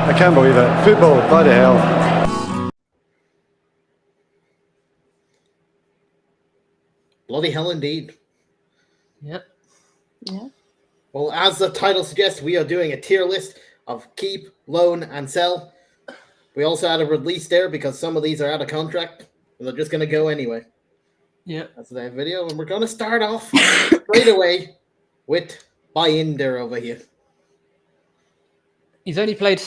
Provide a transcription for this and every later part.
I can't believe it. Football, bloody hell. Bloody hell indeed. Yep. Yeah. Well, as the title suggests, we are doing a tier list of keep, loan, and sell. We also had a release there because some of these are out of contract, and they're just going to go anyway. Yeah. That's the video, and we're going to start off straight away with Binder over here. He's only played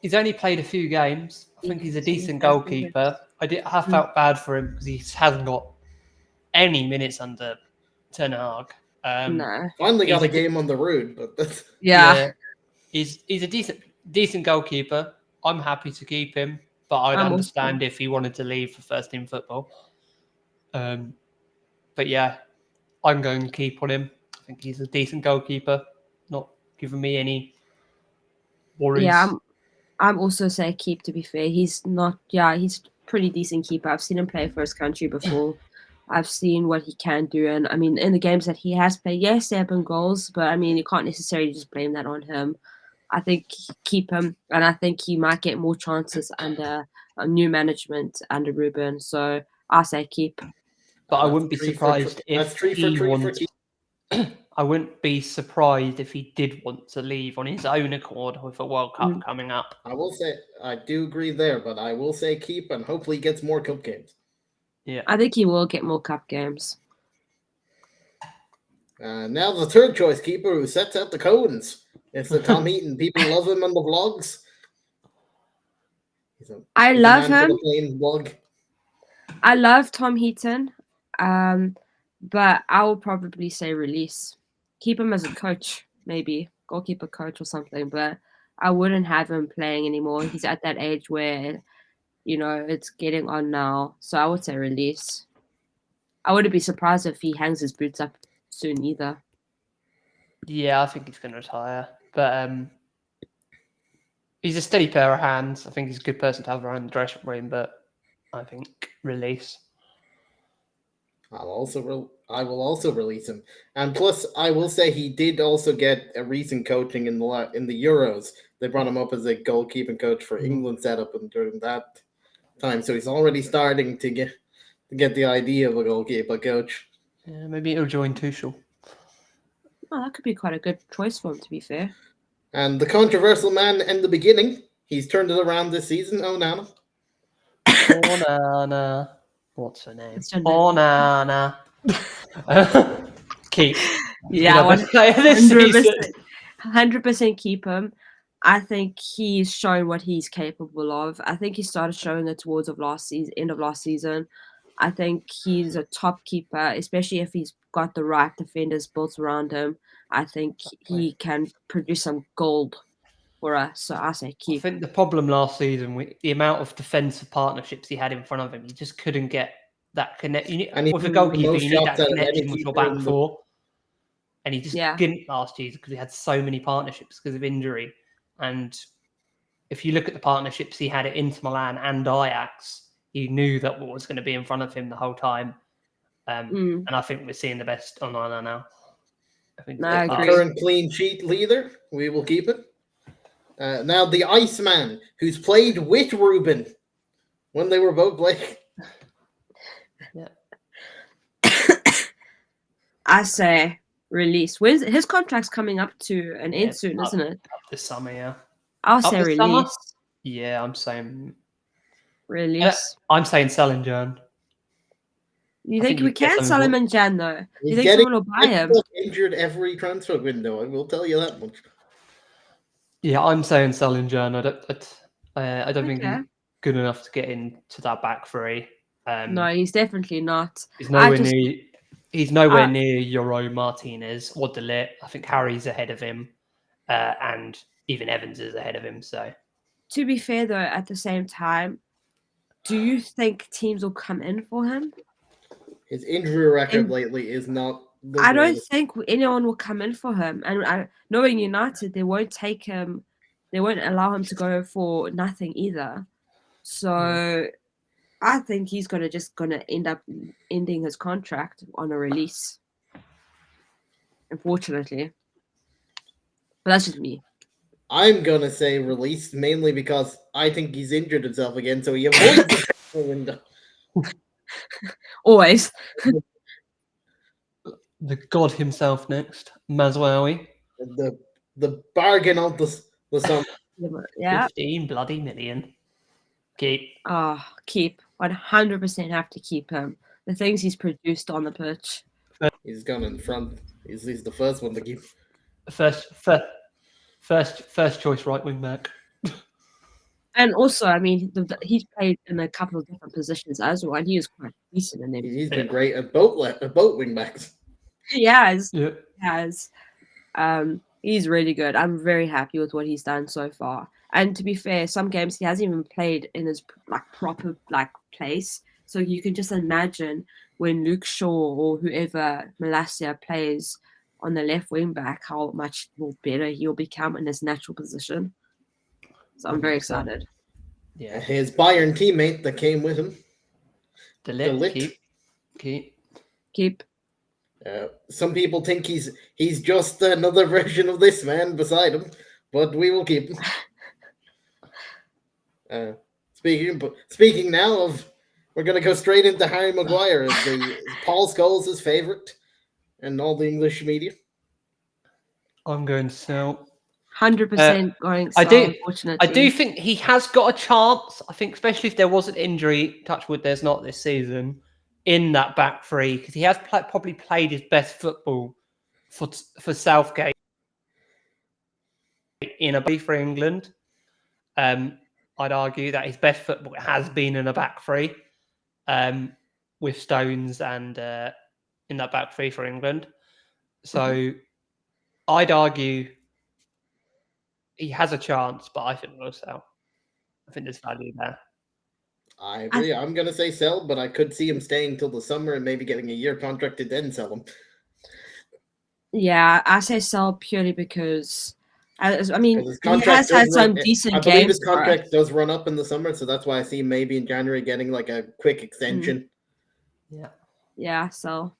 a few games. I think he's a decent goalkeeper. I felt bad for him because he hasn't got any minutes under Ten Hag. No. Finally got a game on the road, but that's... Yeah. He's a decent goalkeeper. I'm happy to keep him, but I'd understand if he wanted to leave for first team football. But yeah, I'm going to keep on him. I think he's a decent goalkeeper, not giving me any worries. Yeah, I'm also saying keep, to be fair. He's not, he's pretty decent keeper. I've seen him play for his country before. I've seen what he can do. And I mean, in the games that he has played, yes, there have been goals, but I mean, you can't necessarily just blame that on him. I think keep him, and I think he might get more chances under a new management under Rúben. So I say keep. But I wouldn't be surprised if he wants. I wouldn't be surprised if he did want to leave on his own accord with a World Cup coming up. I will say, I do agree there, but I will say keep, and hopefully he gets more cup games. Yeah, I think he will get more cup games. Now the third choice keeper who sets out the cones. It's the Tom Heaton. People love him on the vlogs. I love him. Vlog. I love Tom Heaton, but I will probably say release. Keep him as a coach, maybe goalkeeper coach or something. But I wouldn't have him playing anymore. He's at that age where, it's getting on now. So I would say release. I wouldn't be surprised if he hangs his boots up soon either. Yeah, I think he's going to retire. But he's a steady pair of hands. I think he's a good person to have around the dressing room, but I think release. I will also release him, and plus I will say he did also get a recent coaching in the Euros. They brought him up as a goalkeeping coach for England setup, and during that time, so he's already starting to get the idea of a goalkeeper coach. Yeah, maybe he'll join Tuchel. Oh, that could be quite a good choice for him, to be fair. And the controversial man in the beginning, he's turned it around this season. Onana. Onana. What's her name? Onana. Keep. Yeah, 100% keep him. I think he's shown what he's capable of. I think he started showing it towards end of last season. I think he's a top keeper, especially if he's got the right defenders built around him. I think he can produce some gold for us. So I say keep. I think the problem last season with the amount of defensive partnerships he had in front of him, he just couldn't get that connect. With a goalkeeper, you need that connection with your back four. And he just didn't last year because he had so many partnerships because of injury. And if you look at the partnerships he had at Inter Milan and Ajax, he knew that what was going to be in front of him the whole time. And I think we're seeing the best on Onana now. I think I agree. Current clean sheet leader, we will keep it. Now the Iceman, who's played with Rúben when they were both playing. Yeah. I say release. His contract's coming up to an end soon, isn't it? Up this summer, yeah. I'll say release. Summer? Yeah, I'm saying release. I'm saying sell in Jan. You think we can sell him in Jan though? Do you think someone will buy him? Injured every transfer window. I will tell you that much. Yeah, I'm saying sell in Jan. I don't think he's good enough to get into that back three. No, he's definitely not. He's nowhere near Euro Martinez or De Ligt. I think Harry's ahead of him, and even Evans is ahead of him. So, to be fair though, at the same time, do you think teams will come in for him? His injury record lately is not. I don't think anyone will come in for him, and knowing United, they won't take him. They won't allow him to go for nothing either. So, I think he's gonna end up ending his contract on a release. Unfortunately, but that's just me. I'm going to say released, mainly because I think he's injured himself again, so he avoids the transfer window. Always. The god himself next, Mazraoui. The bargain of the summer. Yeah. 15 bloody million. Keep. Keep. 100% have to keep him. The things he's produced on the pitch. He's gone in front. He's the first one to keep. First choice right wing back. And also, I mean, he's played in a couple of different positions as well, and he was quite decent in them. He's been great at both wing backs. He has. Yeah. He has. He's really good. I'm very happy with what he's done so far. And to be fair, some games he hasn't even played in his proper place. So you can just imagine when Luke Shaw or whoever Malacia plays on the left wing back, how much more better he'll become in his natural position. So I'm very excited. Yeah. His Bayern teammate that came with him. De Ligt. Keep. Some people think he's just another version of this man beside him, but we will keep him. Speaking now of, we're going to go straight into Harry Maguire, Paul Scholes' favorite and all the English media. I'm going to sell. 100% going sell, unfortunately. I do think he has got a chance. I think especially if there was an injury, touch wood, there's not this season, in that back three, because he has probably played his best football for Southgate in a B for England. I'd argue that his best football has been in a back three, with Stones and in that back three for England. So I'd argue he has a chance, but I think we'll sell. I think there's value there. I agree. I'm going to say sell, but I could see him staying till the summer and maybe getting a year contract and then sell him. Yeah, I say sell purely because, I mean, he has had some decent games. I believe his contract does run up in the summer, so that's why I see maybe in January getting like a quick extension. Yeah. Yeah, so.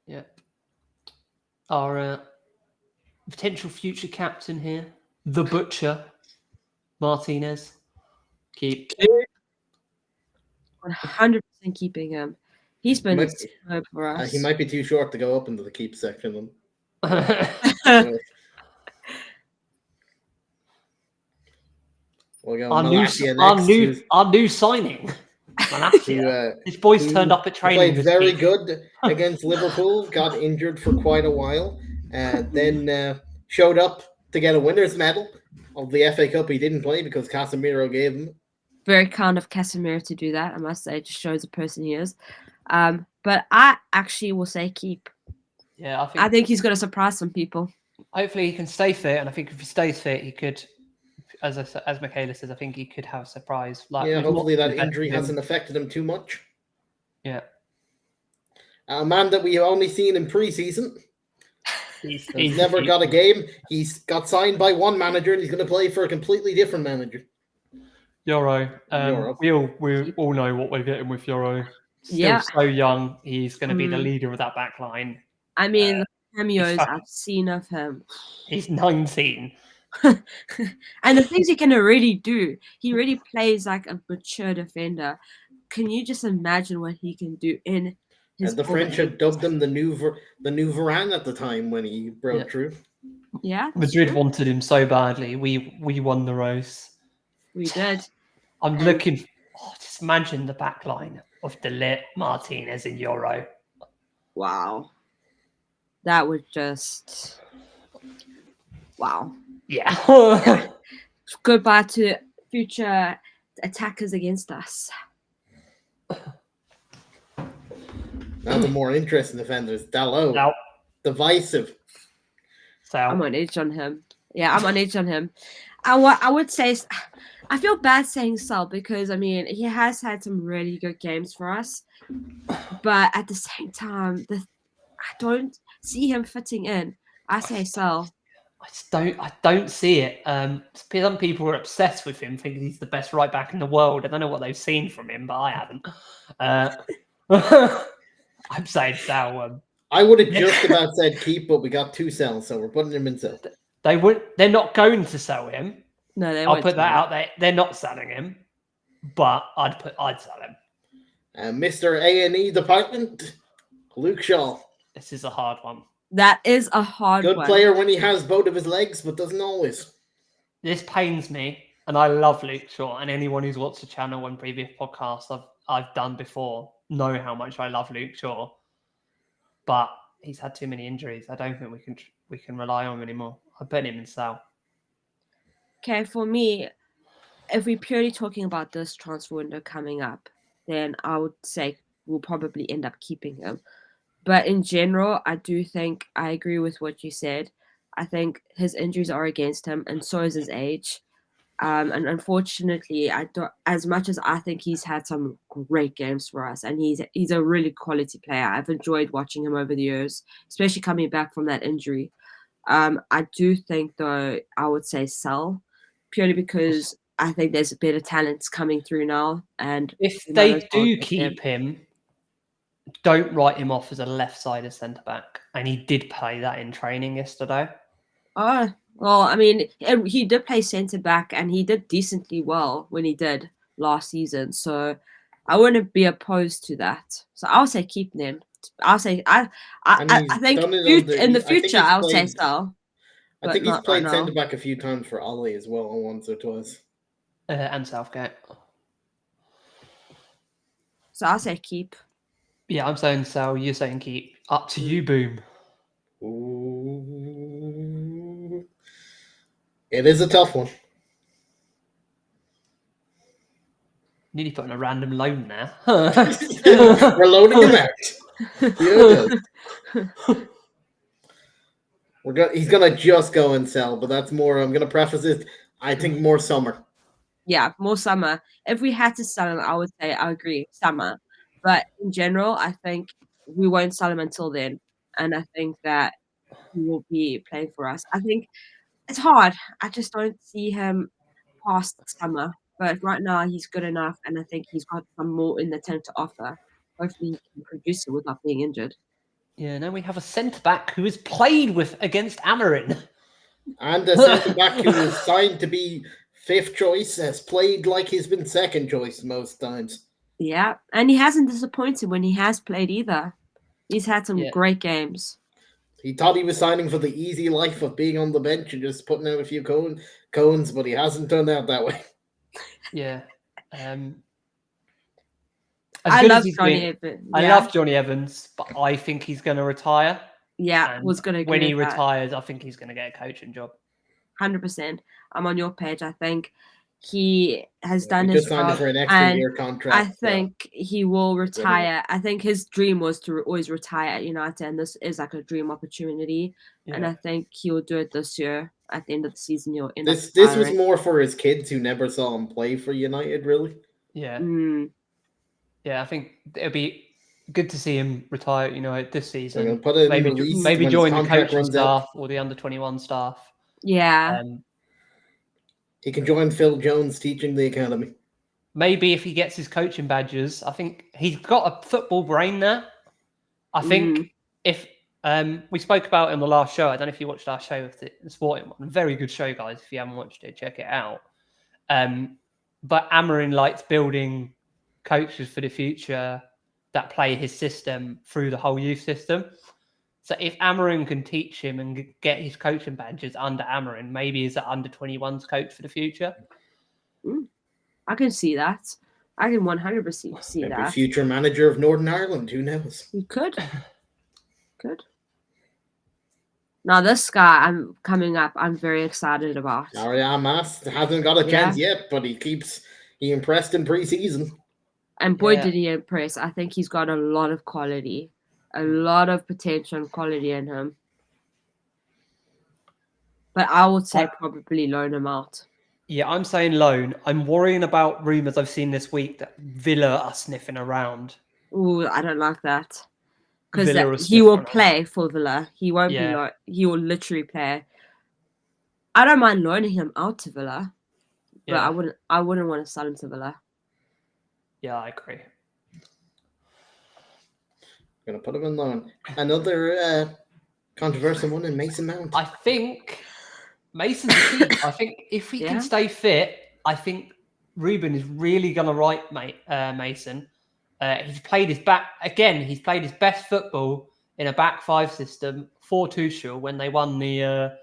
Yeah. Our potential future captain here, the Butcher, Martinez. Keep. 100% keeping him. He's been superb for us. He might be too short to go up into the keep section. Our new signing. His boys turned up at training. Played very good against Liverpool. Got injured for quite a while, and then showed up to get a winner's medal of the FA Cup. He didn't play because Casemiro gave him. Very kind of Casemiro to do that, I must say. It just shows the person he is. But I actually will say keep. Yeah, I think he's going to surprise some people. Hopefully he can stay fit, and I think if he stays fit, he could, as Michaela says, I think he could have a surprise. Hopefully that injury hasn't affected him too much. Yeah. A man that we've only seen in pre-season. He's never got a game. He's got signed by one manager, and he's going to play for a completely different manager. Euro. We all know what we're getting with Euro. Still so young. He's going to be the leader of that back line. I mean, the cameos I've seen of him. He's 19. And the things he can really do, he really plays like a mature defender. Can you just imagine what he can do in his? And the French had dubbed him the new Varane at the time when he broke through. Yeah, Madrid wanted him so badly. We won the race. We did. I'm looking. Just imagine the back line of De Ligt, Martinez in Euro. Wow, that would just wow. Yeah. Goodbye to future attackers against us. Now the more interesting defenders, Dalot, divisive. So I'm on edge on him. Yeah, I'm on edge on him. I would say I feel bad saying Sal because I mean he has had some really good games for us, but at the same time, I don't see him fitting in. I say Sal. I don't see it. Some people are obsessed with him, thinking he's the best right back in the world. I don't know what they've seen from him, but I haven't. I'm saying Sal. I would have just about said keep, but we got two sells, so we're putting him in sell. They're not going to sell him. No, they I'll won't. put that out there. They're not selling him, but I'd sell him. Mr. A&E department, Luke Shaw. This is a hard one. That is a hard one. Good player when he has both of his legs, but doesn't always. This pains me, and I love Luke Shaw. And anyone who's watched the channel and previous podcasts I've done before know how much I love Luke Shaw. But he's had too many injuries. I don't think we can rely on him anymore. I put him in sell. Okay, for me, if we're purely talking about this transfer window coming up, then I would say we'll probably end up keeping him. But in general, I do think I agree with what you said. I think his injuries are against him, and so is his age. And unfortunately, as much as I think he's had some great games for us, and he's a really quality player. I've enjoyed watching him over the years, especially coming back from that injury. I do think, though, I would say sell, purely because I think there's better talents coming through now. And if they do keep him, don't write him off as a left-sided centre-back. And he did play that in training yesterday. Oh, well, I mean, he did play centre-back, and he did decently well when he did last season. So I wouldn't be opposed to that. So I'll say keep him. I'll say I think in the future I'll say sell. I think he's played centre-back a few times for Ollie as well, once or twice. And Southgate. So I'll say keep. Yeah, I'm saying sell. You're saying keep. Up to you, Boom. Ooh. It is a tough one. Nearly putting a random loan there. We're loaning him out. He's gonna just go and sell, but that's more. I'm gonna preface it. I think more summer. Yeah, more summer. If we had to sell him, I would say I agree, summer. But in general, I think we won't sell him until then, and I think that he will be playing for us. I think it's hard. I just don't see him past summer. But right now, he's good enough, and I think he's got some more in the tank to offer. Hopefully, he can produce it without being injured. Yeah, now we have a centre-back who has played against Amorim. And a centre-back who is signed to be 5th choice has played like he's been 2nd choice most times. Yeah, and he hasn't disappointed when he has played either. He's had some great games. He thought he was signing for the easy life of being on the bench and just putting out a few cones, but he hasn't turned out that way. Yeah. I love Johnny Evans. I love Johnny Evans, but I think he's going to retire. Yeah, when he retires, I think he's going to get a coaching job. 100%. I'm on your page. I think he has done his job, for an extra year contract. I think he will retire. I think his dream was to always retire at United, and this is like a dream opportunity. Yeah. And I think he will do it this year. At the end of the season, he'll end this was more for his kids who never saw him play for United, really. Yeah. Yeah, I think it'll be good to see him retire, this season. Maybe join the coaching staff or the under-21 staff. Yeah. He can join Phil Jones teaching the academy. Maybe if he gets his coaching badges, I think he's got a football brain there. I think if we spoke about it in the last show, I don't know if you watched our show with the Sporting one. Very good show, guys. If you haven't watched it, check it out. But Amorim likes building coaches for the future that play his system through the whole youth system. So if Amorim can teach him and get his coaching badges under Amorim, maybe he's an under-21s coach for the future. I can see that. I can 100% see maybe that. Future manager of Northern Ireland. Who knows? You could. Now this guy I'm very excited about. Ariane Mas hasn't got a chance yet, but he impressed in pre-season. And boy, did he impress. I think he's got a lot of quality, a lot of potential and quality in him. But I would say probably loan him out. Yeah, I'm saying loan. I'm worrying about rumours I've seen this week that Villa are sniffing around. Ooh, I don't like that. Because he will play for Villa. He won't be he will literally play. I don't mind loaning him out to Villa. But I wouldn't want to sell him to Villa. Yeah, I agree. I'm going to put him in loan. Another controversial one in Mason Mount. I think Mason's the key. I think if he can stay fit, I think Rúben is really going to right Mason. He's played his best football in a back five system for Tuchel when they won the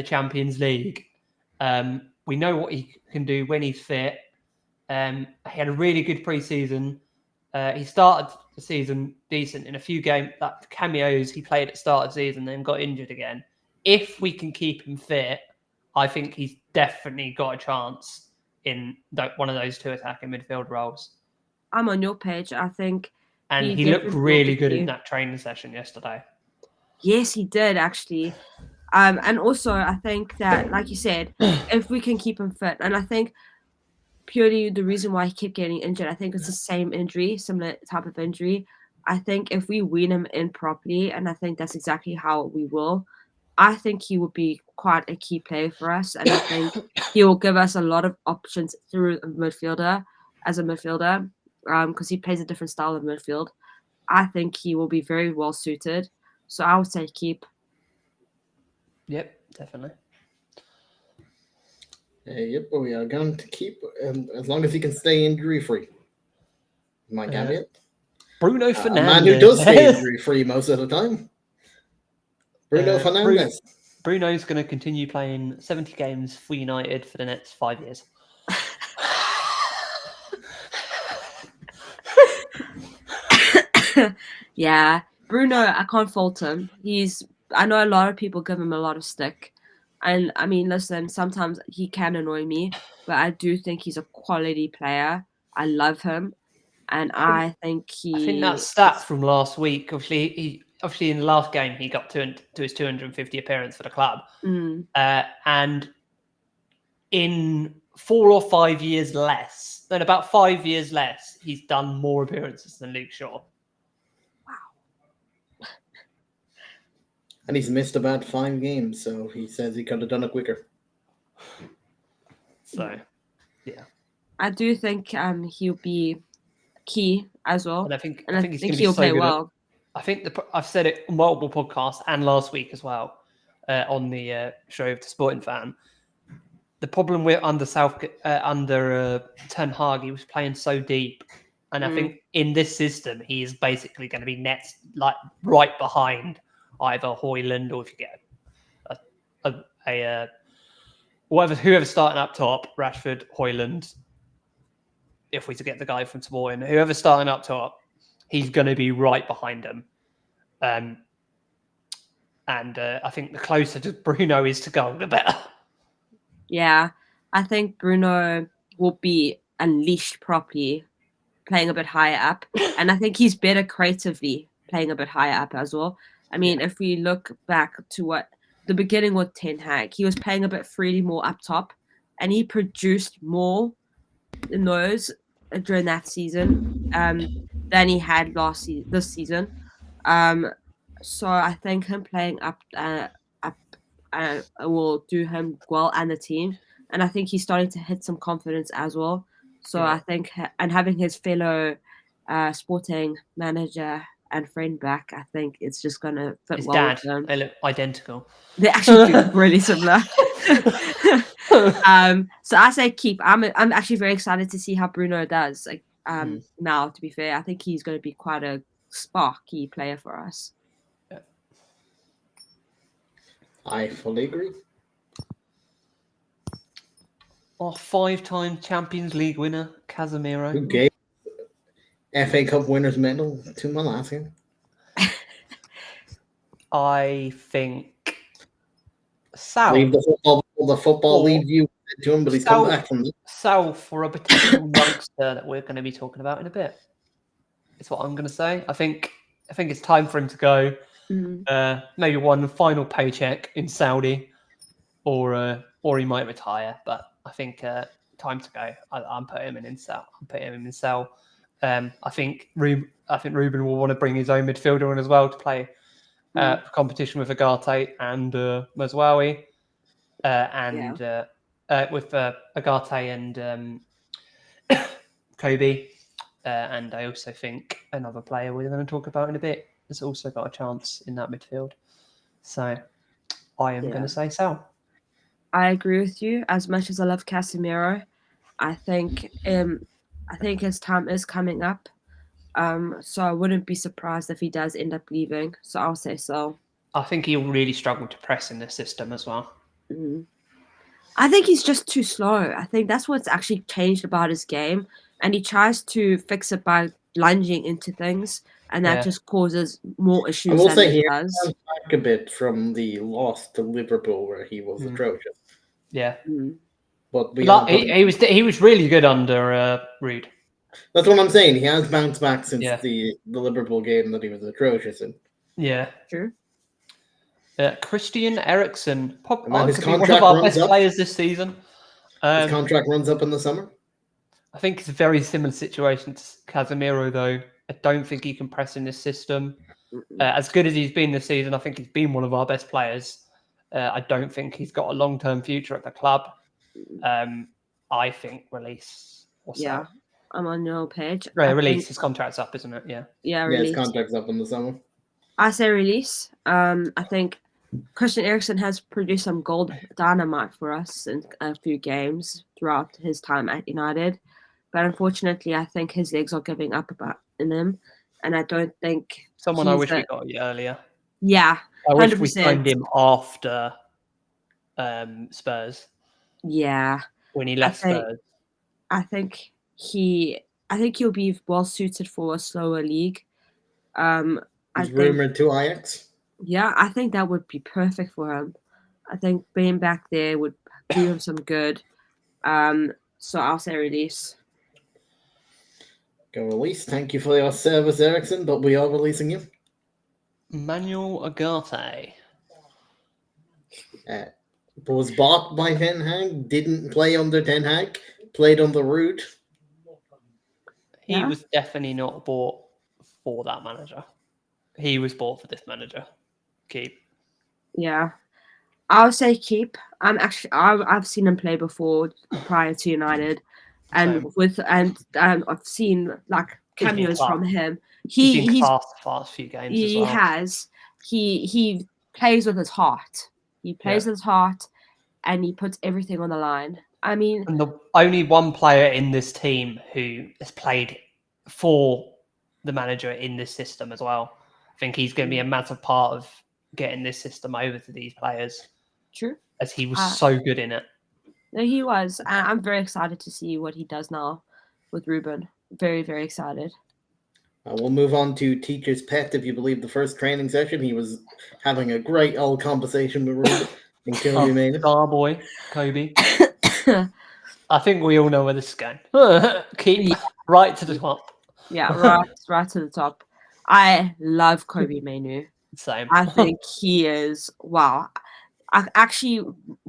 Champions League. We know what he can do when he's fit. He had a really good pre-season. He started the season decent in a few cameos he played at the start of the season, then got injured again. If we can keep him fit, I think he's definitely got a chance in one of those two attacking midfield roles. I'm on your page. I think, and he looked really good in that training session yesterday. Yes, he did actually. And also, I think that, like you said, if we can keep him fit, and I think purely the reason why he kept getting injured, I think it's the same injury, similar type of injury. I think if we wean him in properly, and I think that's exactly how we will, I think he will be quite a key player for us. And I think he will give us a lot of options through a midfielder, because he plays a different style of midfield. I think he will be very well suited. So I would say keep. Yep, definitely. Yep, we are going to keep as long as he can stay injury free. My caveat. Bruno Fernandes. A man who does stay injury free most of the time. Bruno Fernandes. Bruno's going to continue playing 70 games for United for the next 5 years. Yeah, Bruno, I can't fault him. I know a lot of people give him a lot of stick. And I mean, listen, sometimes he can annoy me, but I do think he's a quality player. I love him. And I think that stat from last week, obviously in the last game, he got to his 250 appearance for the club. And in 4 or 5 years less, then about 5 years less, he's done more appearances than Luke Shaw. Wow. And he's missed about 5 games, so he says he could have done it quicker. So, yeah. I do think he'll be key as well. And I think he's going to be he'll so play good well. I think I've said it on multiple podcasts and last week as well on the show of the Sporting Fan. The problem with under Ten Hag, he was playing so deep, and I think in this system he is basically going to be right behind either Højlund, or if you get whoever's starting up top, Rashford, Højlund. If we to get the guy from Sporting, whoever's starting up top, he's going to be right behind him. And I think the closer to Bruno is to goal, the better. Yeah, I think Bruno will be unleashed properly, playing a bit higher up. And I think he's better creatively playing a bit higher up as well. I mean, if we look back to the beginning with Ten Hag, he was playing a bit freely more up top, and he produced more in those during that season than he had this season. So I think him playing up will do him well and the team. And I think he's starting to hit some confidence as well. So I think, and having his fellow Sporting manager and friend back, I think it's just going to fit his well dad, with them. they look identical. They actually look really similar. So I say keep. I'm actually very excited to see how Bruno does. Now, to be fair, I think he's going to be quite a sparky player for us. I fully agree. Our 5-time Champions League winner, Casemiro. Who gave FA Cup winners medal to Malasia? I think Sal. Leave the football leave you to him, but he's come back from it. Sal for a potential youngster that we're going to be talking about in a bit. It's what I'm going to say. I think it's time for him to go. Maybe one final paycheck in Saudi, or he might retire. But I think time to go. I'm putting him in Sal. I think Rúben will want to bring his own midfielder in as well to play competition with Agate and Mazraoui, with Agate and Kobe. And I also think another player we're going to talk about in a bit has also got a chance in that midfield. So I am going to say Sal. I agree with you. As much as I love Casemiro, I think his time is coming up. So I wouldn't be surprised if he does end up leaving. So I'll say so. I think he'll really struggle to press in this system as well. Mm-hmm. I think he's just too slow. I think that's what's actually changed about his game. And he tries to fix it by lunging into things. And that just causes more issues. I will say he does. has back a bit from the loss to Liverpool where he was atrocious. Yeah. But he was really good under Rude. That's what I'm saying. He has bounced back since the Liverpool game that he was atrocious in. Yeah. True. Christian Eriksen, his one of our best players this season. His contract runs up in the summer. I think it's a very similar situation to Casemiro, though. I don't think he can press in this system. As good as he's been this season, I think he's been one of our best players. I don't think he's got a long-term future at the club. I think release. That? I'm on your page. Release. His contract's up, isn't it? Yeah. Yeah, release. His contract's up in the summer. I say release. I think Christian Eriksen has produced some gold dynamite for us in a few games throughout his time at United. But unfortunately, I think his legs are giving up in him. And I don't think... I wish we got earlier. Yeah, 100%. I wish we signed him after Spurs. Yeah. When he left Spurs. I think he'll be well suited for a slower league. He's rumored to Ajax. Yeah, I think that would be perfect for him. I think being back there would do him some good. So I'll say release. Go release. Thank you for your service, Eriksen, but we are releasing you. Manuel Ugarte. Was bought by Ten Hag, didn't play under Ten Hag, played under Rude. He was definitely not bought for that manager. He was bought for this manager. Keep. Yeah, I'll say keep. I've seen him play before prior to United, and I've seen like cameos from him. He's fast few games. He has. He plays with his heart. He plays with his heart, and he puts everything on the line. I mean, and the only one player in this team who has played for the manager in this system as well. I think he's going to be a massive part of getting this system over to these players. True. As he was so good in it. No, he was. I'm very excited to see what he does now with Rúben. Very, very excited. We'll move on to Teacher's Pet. If you believe the first training session, he was having a great old conversation with Rúben until you made it. Starboy, Kobe. I think we all know where this is going. Keep right to the top. Yeah, right to the top. I love Kobe Mainoo. Same. I think he is, wow. I actually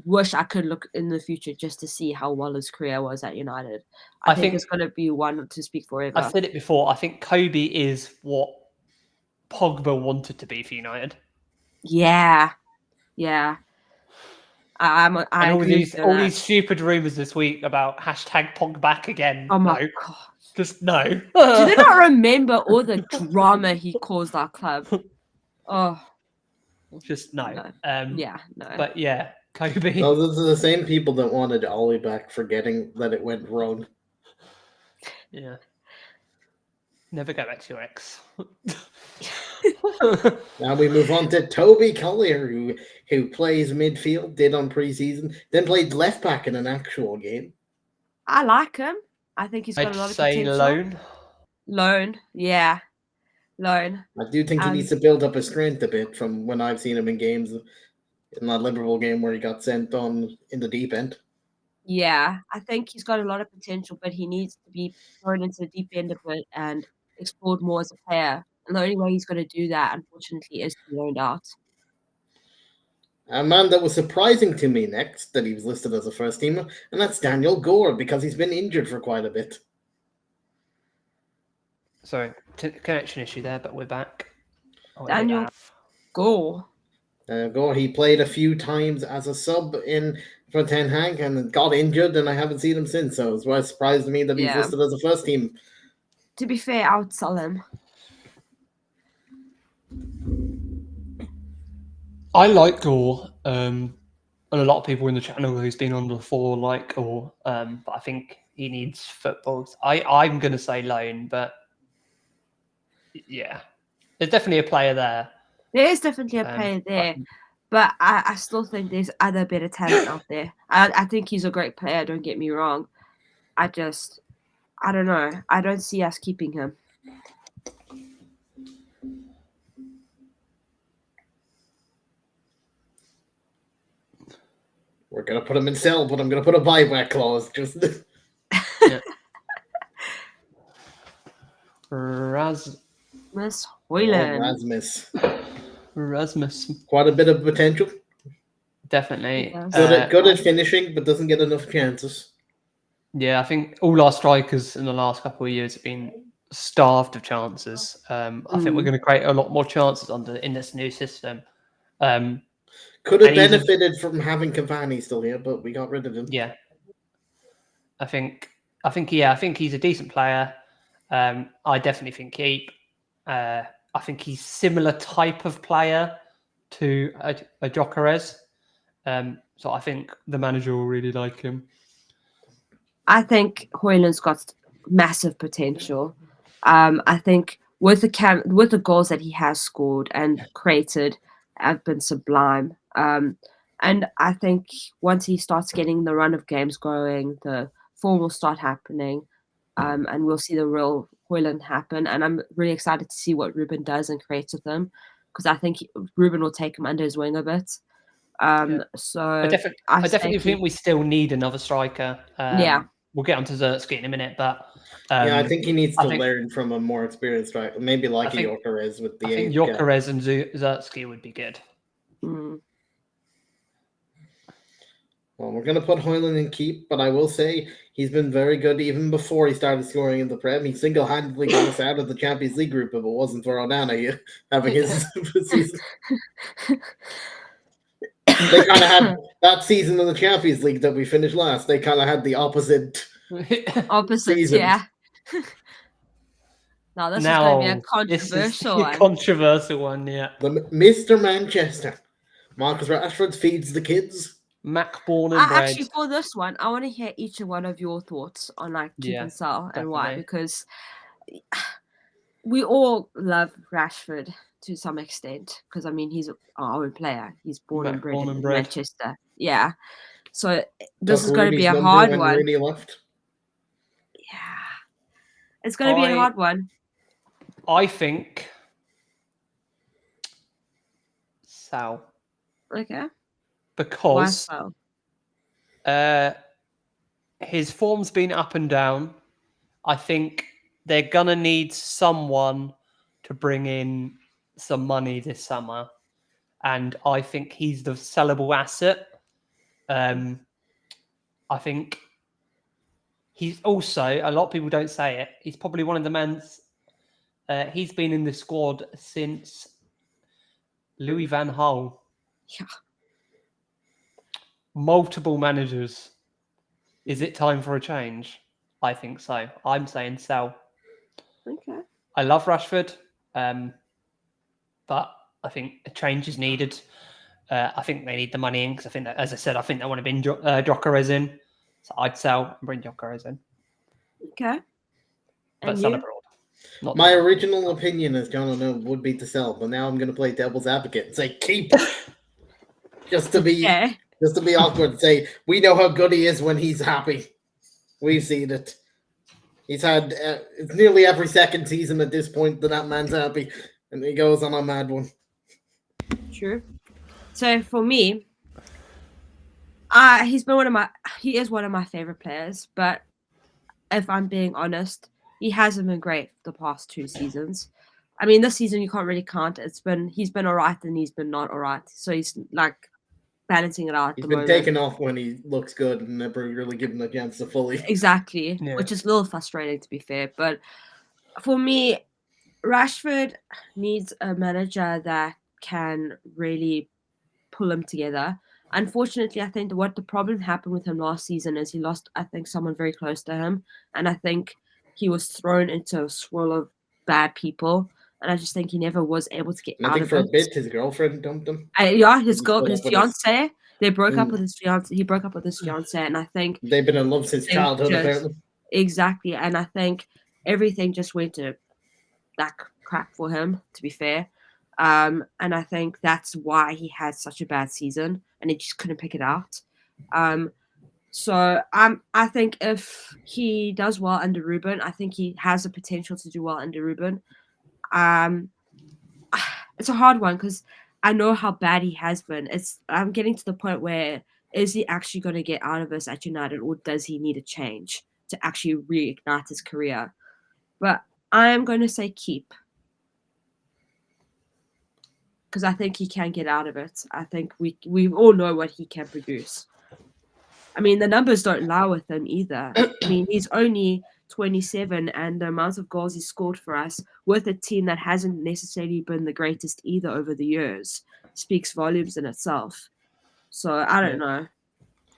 wish I could look in the future just to see how well his career was at United. I think it's going to be one to speak forever. I said it before. I think Kobe is what Pogba wanted to be for United. Yeah. All these stupid rumors this week about #Pog back again. Oh my god! Just no. Do they not remember all the drama he caused our club? Oh, just no. No. But yeah, Kobe. Those are the same people that wanted Ollie back, forgetting that it went wrong. Yeah. Never go back to your ex. Now we move on to Toby Collier, who plays midfield, did on pre-season, then played left back in an actual game. I like him. I think he's got a lot of potential. Loan, yeah. Loan. I do think he needs to build up his strength a bit from when I've seen him in games, in that Liverpool game where he got sent on in the deep end. Yeah, I think he's got a lot of potential, but he needs to be thrown into the deep end of it and explored more as a player. And the only way he's going to do that, unfortunately, is to be loaned out. A man that was surprising to me next, that he was listed as a first teamer, and that's Daniel Gore, because he's been injured for quite a bit. Sorry, connection issue there, but we're back. Daniel Gore. Gore, he played a few times as a sub for Ten Hag and got injured, and I haven't seen him since, so it's what surprised me that he's listed as a first team. To be fair, I would sell him. I like Gore. I a lot of people in the channel who's been on before, but I think he needs football. I'm going to say loan, but yeah, there's definitely a player there. There is definitely a player there, but I still think there's other better talent out there. I think he's a great player, don't get me wrong. I don't know. I don't see us keeping him. We're going to put him in sell, but I'm going to put a buyback clause. Just yeah. Rasmus Højlund. Rasmus. Quite a bit of potential. Definitely. Good at finishing, but doesn't get enough chances. Yeah, I think all our strikers in the last couple of years have been starved of chances. I think we're going to create a lot more chances in this new system. Could have benefited from having Cavani still here, but we got rid of him. Yeah, I think he's a decent player. I definitely think keep. I think he's similar type of player to a Gyökeres. So I think the manager will really like him. I think Højlund's got massive potential. I think with the goals that he has scored and created have been sublime. And I think once he starts getting the run of games going, the form will start happening, and we'll see the real Højlund happen. And I'm really excited to see what Rúben does and creates with him, because I think Rúben will take him under his wing a bit. So I definitely think we still need another striker. We'll get onto Zertsky in a minute, but I think he needs to learn from a more experienced striker, maybe like Gyökeres with the. I think Gyökeres and Zertsky would be good. Well, we're going to put Højlund in keep, but I will say he's been very good even before he started scoring in the Prem. He single-handedly got us out of the Champions League group if it wasn't for Onana having his season. They kind of had that season in the Champions League that we finished last. They kind of had the opposite season. Yeah. Now this is going to be a controversial one. Controversial one, yeah. Mr. Manchester. Marcus Rashford feeds the kids. Mac born and bred. Actually, for this one, I want to hear each one of your thoughts on keep and sell and why, because we all love Rashford to some extent, because I mean he's our own player. He's born and bred in Manchester. Yeah. So this is going to be a hard one. Rooney left. Yeah. It's going to be a hard one. I think Sal. Okay. Because his form's been up and down. I think they're going to need someone to bring in some money this summer. And I think he's the sellable asset. I think he's also, a lot of people don't say it, he's probably one of the men's, he's been in the squad since Louis van Gaal. Yeah. Multiple managers. Is it time for a change? I think so. I'm saying sell. Okay. I love Rashford, but I think a change is needed. I think they need the money in, because I think that, as I said, I think they want to bring Gyökeres in. So I'd sell and bring Gyökeres in. Okay. But sell abroad. My original opinion, as John would be to sell, but now I'm going to play devil's advocate and say keep. Just to be awkward and say, we know how good he is when he's happy. We've seen it. He's had it's nearly every second season at this point that man's happy, and he goes on a mad one. True. So for me, he is one of my favorite players, but if I'm being honest, he hasn't been great the past 2 seasons. I mean, this season you can't really count. He's been all right and he's been not all right. So he's balancing it out. He's been taken off when he looks good and never really given a chance to fully. Exactly, which is a little frustrating to be fair. But for me, Rashford needs a manager that can really pull him together. Unfortunately, I think what the problem happened with him last season is he lost, I think, someone very close to him. And I think he was thrown into a swirl of bad people. And I just think he never was able to get out of it. I think for a bit, his girlfriend dumped him. His fiance. They broke up with his fiance. He broke up with his fiance, and I think they've been in love since childhood, apparently. Exactly, and I think everything just went to that crap for him. To be fair, and I think that's why he had such a bad season, and he just couldn't pick it out. So I think if he does well under Rúben, I think he has the potential to do well under Rúben. It's a hard one because I know how bad he has been. I'm getting to the point where is he actually going to get out of this at United, or does he need a change to actually reignite his career? But I'm going to say keep, because I think he can get out of it. I think we all know what he can produce. I mean, the numbers don't lie with him either. I mean, he's only 27, and the amount of goals he scored for us with a team that hasn't necessarily been the greatest either over the years speaks volumes in itself. So I don't know.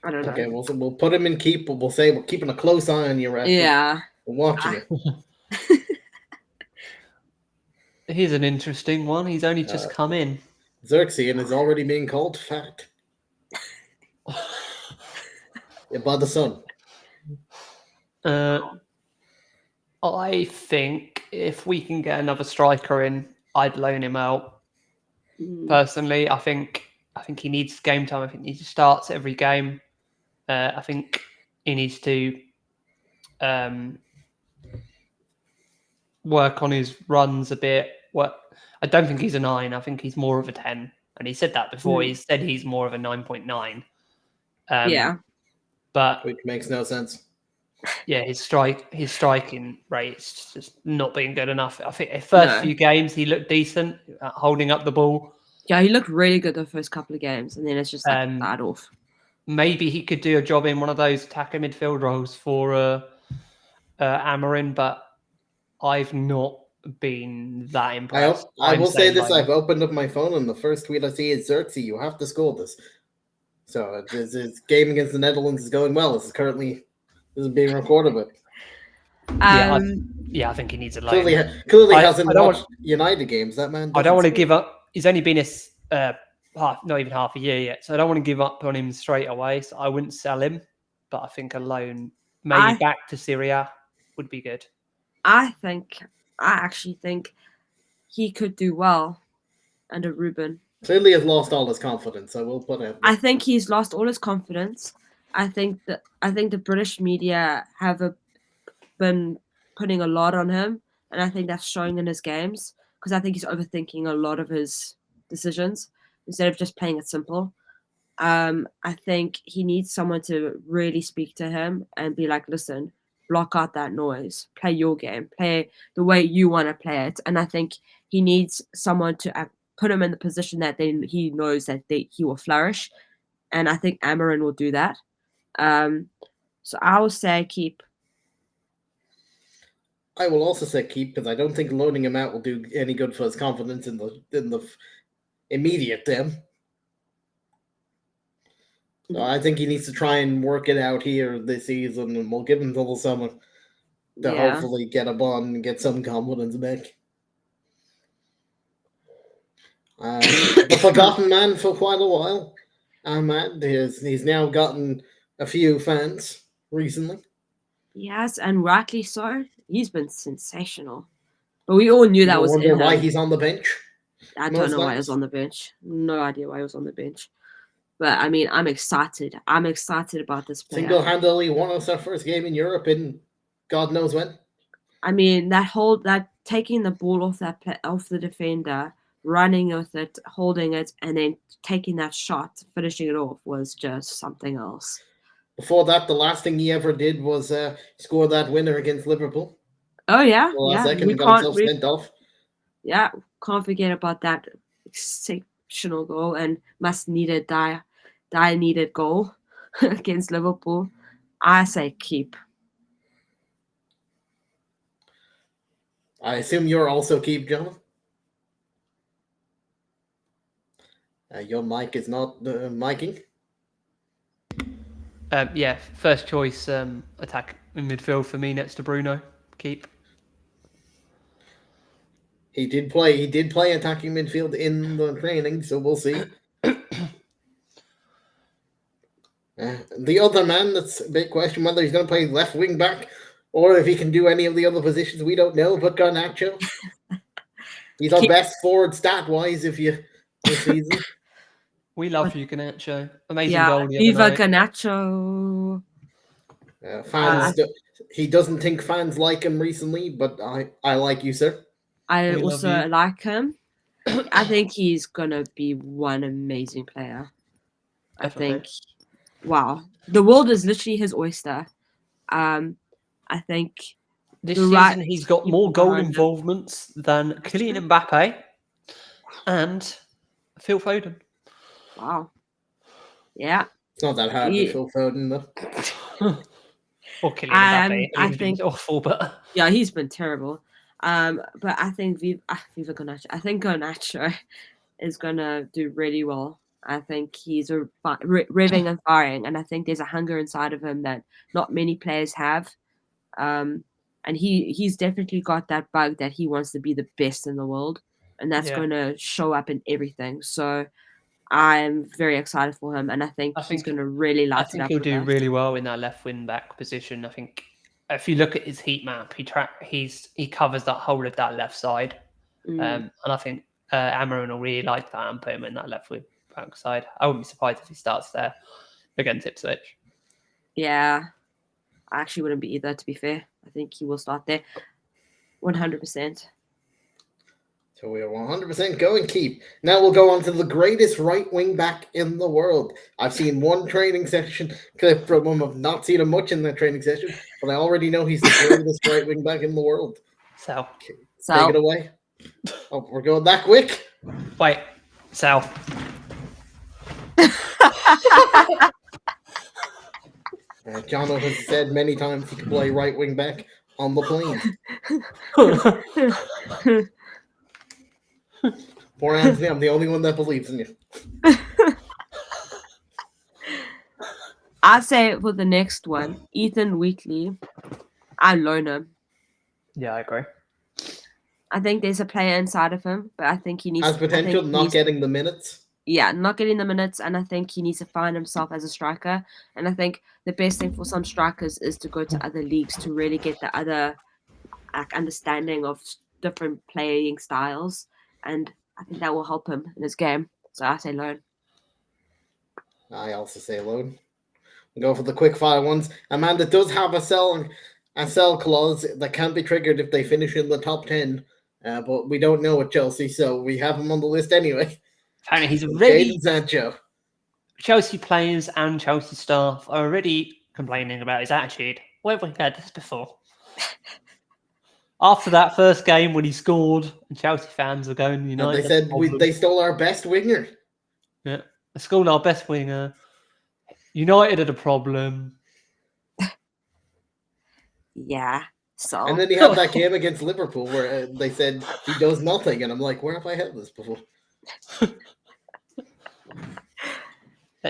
Okay, we'll put him in keep, but we'll say we're keeping a close eye on you, ref. Yeah. We're watching it. Here's an interesting one. He's only just come in. Xerxes is already being called fat. By the Sun. I think if we can get another striker in, I'd loan him out. Personally, I think he needs game time. I think he starts every game. I think he needs to work on his runs a bit. I don't think he's a 9. I think he's more of a 10. And he said that before. He said he's more of a 9.9. Yeah. But which makes no sense. Yeah, his striking rate's just not being good enough. I think the first few games he looked decent at holding up the ball. Yeah, he looked really good the first couple of games, and then it's just bad off. Maybe he could do a job in one of those attacker midfield roles for Amorim, but I've not been that impressed. I will say this: I've opened up my phone, and the first tweet I see is Xerxes. You have to score this. So his game against the Netherlands is going well. This is being recorded, but I think he needs a loan. Clearly hasn't watched United games. That man. I don't want to give up. He's only been not even half a year yet, so I don't want to give up on him straight away. So I wouldn't sell him, but I think a loan, maybe back to Syria, would be good. I actually think he could do well under Rúben. Clearly has lost all his confidence, so we'll put it. I think he's lost all his confidence. I think the British media have been putting a lot on him, and I think that's showing in his games because I think he's overthinking a lot of his decisions instead of just playing it simple. I think he needs someone to really speak to him and be like, listen, block out that noise, play your game, play the way you want to play it. And I think he needs someone to put him in the position that then he knows that he will flourish. And I think Amorim will do that. So I will say keep. I will also say keep because I don't think loaning him out will do any good for his confidence in the immediate term. So I think he needs to try and work it out here this season, and we'll give him till the summer to hopefully get a bond and get some confidence back. The forgotten man for quite a while. Ahmad, he's now gotten a few fans recently. Yes, and rightly so. He's been sensational. But we all knew that was in him. Why he's on the bench? I don't know why he was on the bench. No idea why he was on the bench. But, I mean, I'm excited. I'm excited about this player. Single-handedly won us our first game in Europe in God knows when. I mean, that taking the ball off the defender, running with it, holding it, and then taking that shot, finishing it off was just something else. Before that, the last thing he ever did was score that winner against Liverpool. Oh, yeah. Second, he got himself sent off. Yeah, can't forget about that exceptional goal and must-needed needed goal against Liverpool. I say keep. I assume you're also keep, John? Your mic is not miking. First choice attack in midfield for me next to Bruno. Keep. He did play attacking midfield in the training, so we'll see. The other man, that's a big question whether he's going to play left wing back or if he can do any of the other positions. We don't know, but Garnacho. He's our best forward stat-wise this season. We love you, Garnacho. Amazing goal the Viva other night. Garnacho. Fans, he doesn't think fans like him recently, but I like you, sir. I also like him. I think he's going to be one amazing player. Definitely. I think, wow. The world is literally his oyster. I think this season he's got more goal involvements than Kylian Mbappe and Phil Foden. Wow. Yeah. It's not that hard with Phil Foden, though. Or Kylian Mbappe. I think awful, but yeah, he's been terrible. But I think Viva Garnacho. I think Garnacho is gonna do really well. I think he's revving and firing, and I think there's a hunger inside of him that not many players have. And he's definitely got that bug that he wants to be the best in the world, and that's going to show up in everything. So I'm very excited for him, and I think he's going to really light it up. I think he'll do really well in that left wing back position. I think if you look at his heat map, he covers that whole of that left side, and I think Amorim will really like that and put him in that left wing back side. I wouldn't be surprised if he starts there against Ipswich. Yeah, I actually wouldn't be either, to be fair. I think he will start there 100%. So we are 100% go and keep. Now we'll go on to the greatest right wing back in the world. I've seen one training session clip from him. I've not seen him much in that training session, but I already know he's the greatest right wing back in the world. So take it away. Oh, we're going that quick? Wait, Sal. Jono has said many times he can play right wing back on the plane. Poor Anthony, I'm the only one that believes in you. I'd say for the next one, Ethan Wheatley, I loan him. Yeah, I agree. I think there's a player inside of him, but I think he needs... Has potential, not getting the minutes? Yeah, not getting the minutes, and I think he needs to find himself as a striker. And I think the best thing for some strikers is to go to other leagues to really get the other understanding of different playing styles. And I think that will help him in his game. So I say loan. I also say loan. We'll go for the quick fire ones. Amanda does have a sell clause that can't be triggered if they finish in the top 10. But we don't know at Chelsea, so we have him on the list anyway. Apparently he's already... Sancho. Chelsea players and Chelsea staff are already complaining about his attitude. Where have we had this before? After that first game when he scored, and Chelsea fans are going, United. They said they stole our best winger. Yeah, they stole our best winger. United are the problem. Yeah. So. And then he had that game against Liverpool where they said he does nothing, and I'm like, where have I had this before?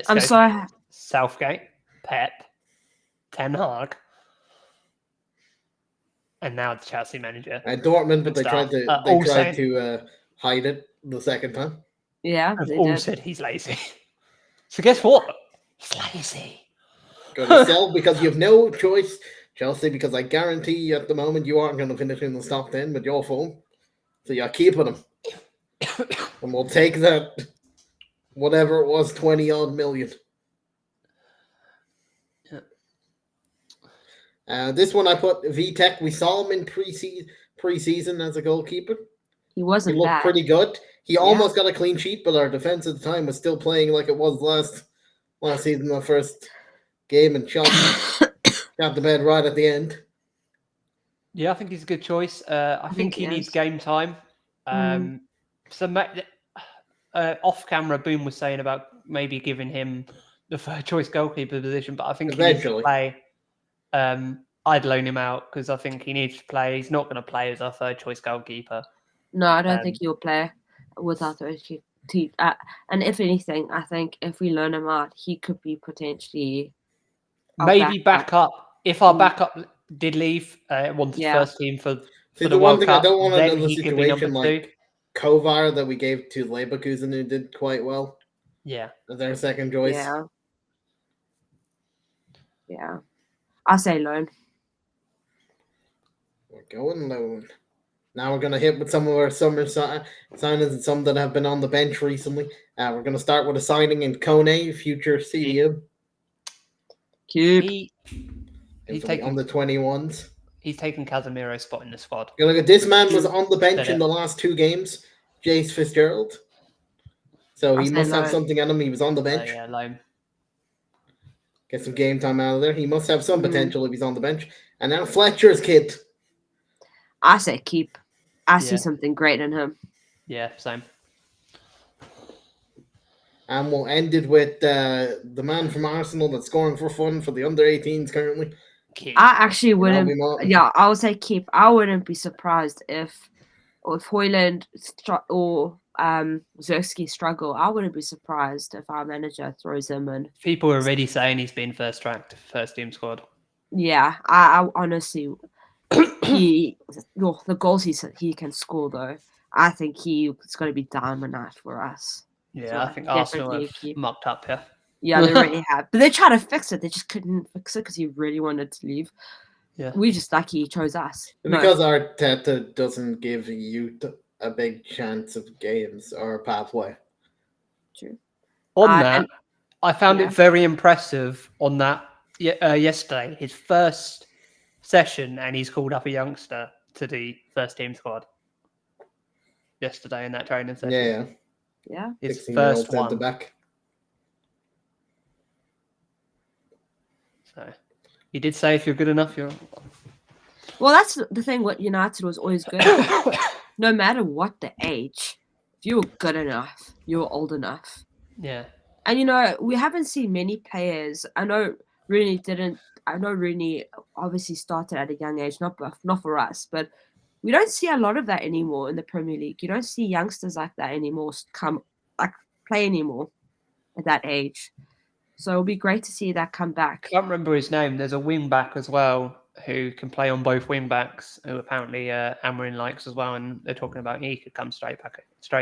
I'm sorry. Southgate, Pep, Ten Hag, and now the Chelsea manager. Dortmund, but they tried to hide it the second time. Yeah, they've all said he's lazy. So guess what? He's lazy. Going to sell because you have no choice, Chelsea, because I guarantee you at the moment you aren't going to finish in the top 10 with your phone. So you're keeping them. And we'll take that, whatever it was, 20-odd million. Yeah. This one I put VTech. We saw him in pre-season as a goalkeeper. He wasn't He looked bad. pretty good. He almost got a clean sheet, but our defense at the time was still playing like it was last season, the first game, and got the bed right at the end. Yeah, I think he's a good choice. I think he needs game time. Off-camera, Boom was saying about maybe giving him the third choice goalkeeper position, but I think he needs to play. I'd loan him out because I think he needs to play. He's not going to play as our third choice goalkeeper. No, I don't think he'll play with our third choice. And if anything, I think if we loan him out, he could be potentially maybe backup. If our backup did leave, wanted first team for the World Cup, I don't want then another he could be situation number like 2. Kovar that we gave to Leverkusen, who did quite well. Yeah, as their second choice. Yeah. Yeah. I say loan. We're going loan. Now we're going to hit with some of our summer signings and some that have been on the bench recently. We're going to start with a signing in Kone, future CDM. He's taking on the 21s. He's taken Casemiro's spot in the squad. Look at this man was on the bench in the last 2 games. Jace Fitzgerald. So he must have something on him. He was on the bench. Yeah, loan. Get some game time out of there. He must have some potential if he's on the bench. And now Fletcher's kid. I say keep. I see something great in him. Yeah, same. And we'll end it with the man from Arsenal that's scoring for fun for the under-18s currently. Keep. I actually wouldn't. Yeah, I would say keep. I wouldn't be surprised if Højlund or Zerski struggle. I wouldn't be surprised if our manager throws him in. People are already saying he's been first team squad. Yeah, I honestly, the goals he can score though, I think it's going to be dynamite for us. Yeah, so I think Arsenal have mucked up here. Yeah, they really have. But they tried to fix it. They just couldn't fix it because he really wanted to leave. Yeah, we just lucky he chose us. Because Arteta doesn't give youth a big chance of games or pathway. True. On that, I found it very impressive on that yesterday. His first session, and he's called up a youngster to the first team squad. Yesterday in that training session. Yeah. His first one. Back. So he did say, if you're good enough, you're. Well, that's the thing. What United was always good. No matter what the age, if you were good enough, you were old enough. Yeah. And we haven't seen many players. I know Rooney obviously started at a young age, not for us, but we don't see a lot of that anymore in the Premier League. You don't see youngsters like that anymore play anymore at that age. So it'll be great to see that come back. I can't remember his name. There's a wing back as well who can play on both wing backs, who apparently Amorim likes as well, and they're talking about he could come straight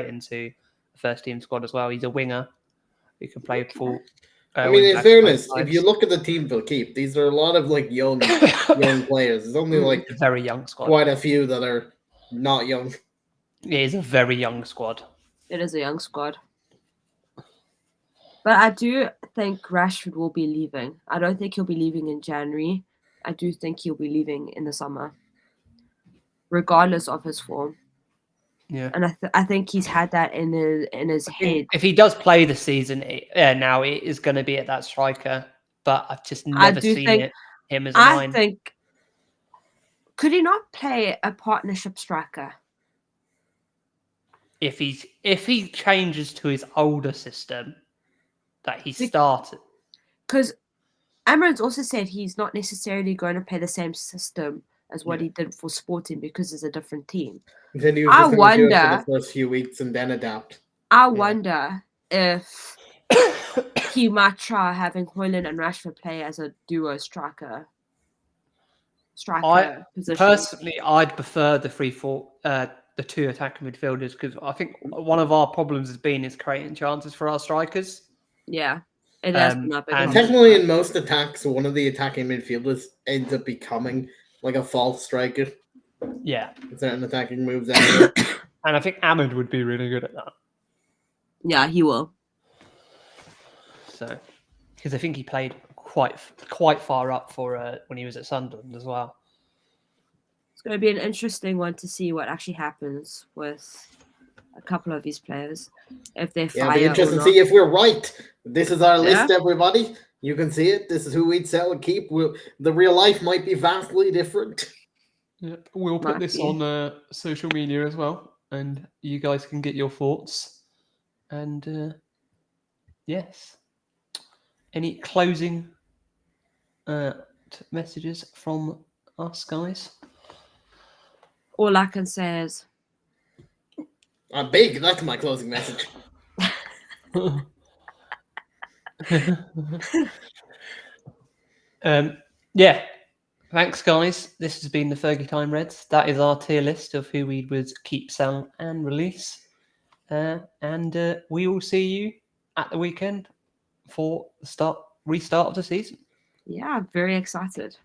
into the first team squad as well. He's a winger who can play full. In fairness, if you look at the team they'll keep, these are a lot of young players. There's only a very young squad. Quite a few that are not young. It is a very young squad. It is a young squad. But I do think Rashford will be leaving. I don't think he'll be leaving in January. I do think he'll be leaving in the summer, regardless of his form. Yeah, and I think he's had that in his head. If he does play the season, now it is going to be at that striker. But I've just never seen him as a nine. I think could he not play a partnership striker? If he changes to his older system that he started, because Amorim's also said he's not necessarily going to play the same system as what he did for Sporting because it's a different team. Then he was just going to do it for the first few weeks and then adapt. I wonder if he might try having Højlund and Rashford play as a duo striker position. Personally, I'd prefer the 3-4, the 2 attacking midfielders, because I think one of our problems has been is creating chances for our strikers. Yeah. It has been up. Technically, in most attacks, one of the attacking midfielders ends up becoming like a false striker. Yeah. Certain attacking moves anyway. And I think Ahmed would be really good at that. Yeah, he will. So, because I think he played quite far up for when he was at Sunderland as well. It's going to be an interesting one to see what actually happens with a couple of these players. If they fire, it'll be interesting to see if we're right. This is our list, everybody. You can see it. This is who we'd sell and keep. The real life might be vastly different. Yeah, we'll put this on social media as well, and you guys can get your thoughts. And yes, any closing messages from us, guys? All I can say is, I'm big. That's my closing message. Yeah. Thanks, guys. This has been the Fergie Time Reds. That is our tier list of who we would keep, sell, and release. And we will see you at the weekend for the restart of the season. Yeah, very excited.